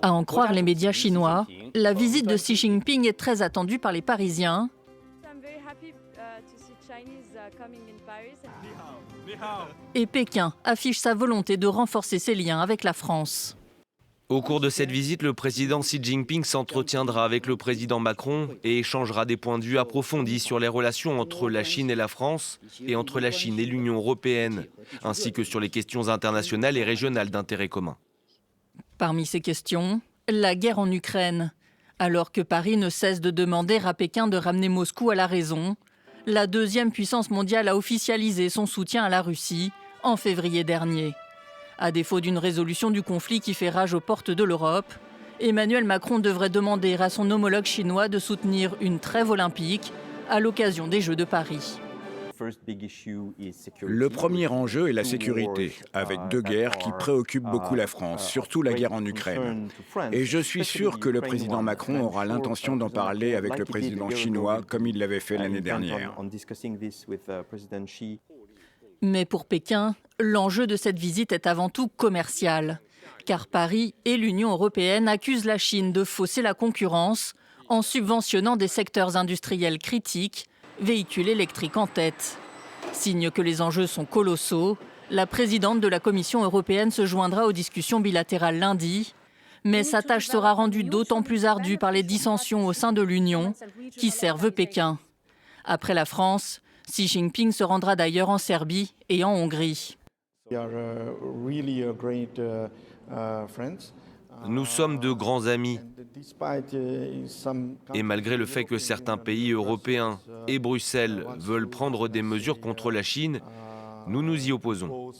À en croire les médias chinois, la visite de Xi Jinping est très attendue par les Parisiens. Et Pékin affiche sa volonté de renforcer ses liens avec la France. Au cours de cette visite, le président Xi Jinping s'entretiendra avec le président Macron et échangera des points de vue approfondis sur les relations entre la Chine et la France et entre la Chine et l'Union européenne, ainsi que sur les questions internationales et régionales d'intérêt commun. Parmi ces questions, la guerre en Ukraine. Alors que Paris ne cesse de demander à Pékin de ramener Moscou à la raison, la deuxième puissance mondiale a officialisé son soutien à la Russie en février dernier. À défaut d'une résolution du conflit qui fait rage aux portes de l'Europe, Emmanuel Macron devrait demander à son homologue chinois de soutenir une trêve olympique à l'occasion des Jeux de Paris. Le premier enjeu est la sécurité, avec deux guerres qui préoccupent beaucoup la France, surtout la guerre en Ukraine. Et je suis sûr que le président Macron aura l'intention d'en parler avec le président chinois, comme il l'avait fait l'année dernière. Mais pour Pékin, l'enjeu de cette visite est avant tout commercial. Car Paris et l'Union européenne accusent la Chine de fausser la concurrence en subventionnant des secteurs industriels critiques, véhicules électriques en tête. Signe que les enjeux sont colossaux, la présidente de la Commission européenne se joindra aux discussions bilatérales lundi. Mais sa tâche sera rendue d'autant plus ardue par les dissensions au sein de l'Union qui servent Pékin. Après la France, Xi Jinping se rendra d'ailleurs en Serbie et en Hongrie. Nous sommes de grands amis. Et malgré le fait que certains pays européens et Bruxelles veulent prendre des mesures contre la Chine, nous nous y opposons.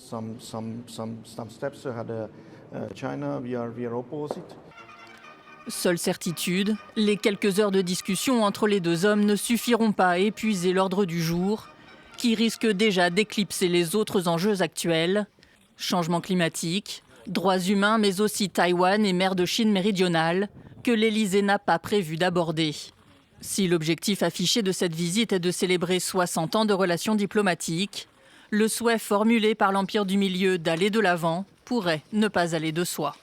Seule certitude, les quelques heures de discussion entre les deux hommes ne suffiront pas à épuiser l'ordre du jour, qui risque déjà d'éclipser les autres enjeux actuels, changement climatique, droits humains, mais aussi Taïwan et mer de Chine méridionale, que l'Élysée n'a pas prévu d'aborder. Si l'objectif affiché de cette visite est de célébrer 60 ans de relations diplomatiques, le souhait formulé par l'Empire du Milieu d'aller de l'avant pourrait ne pas aller de soi.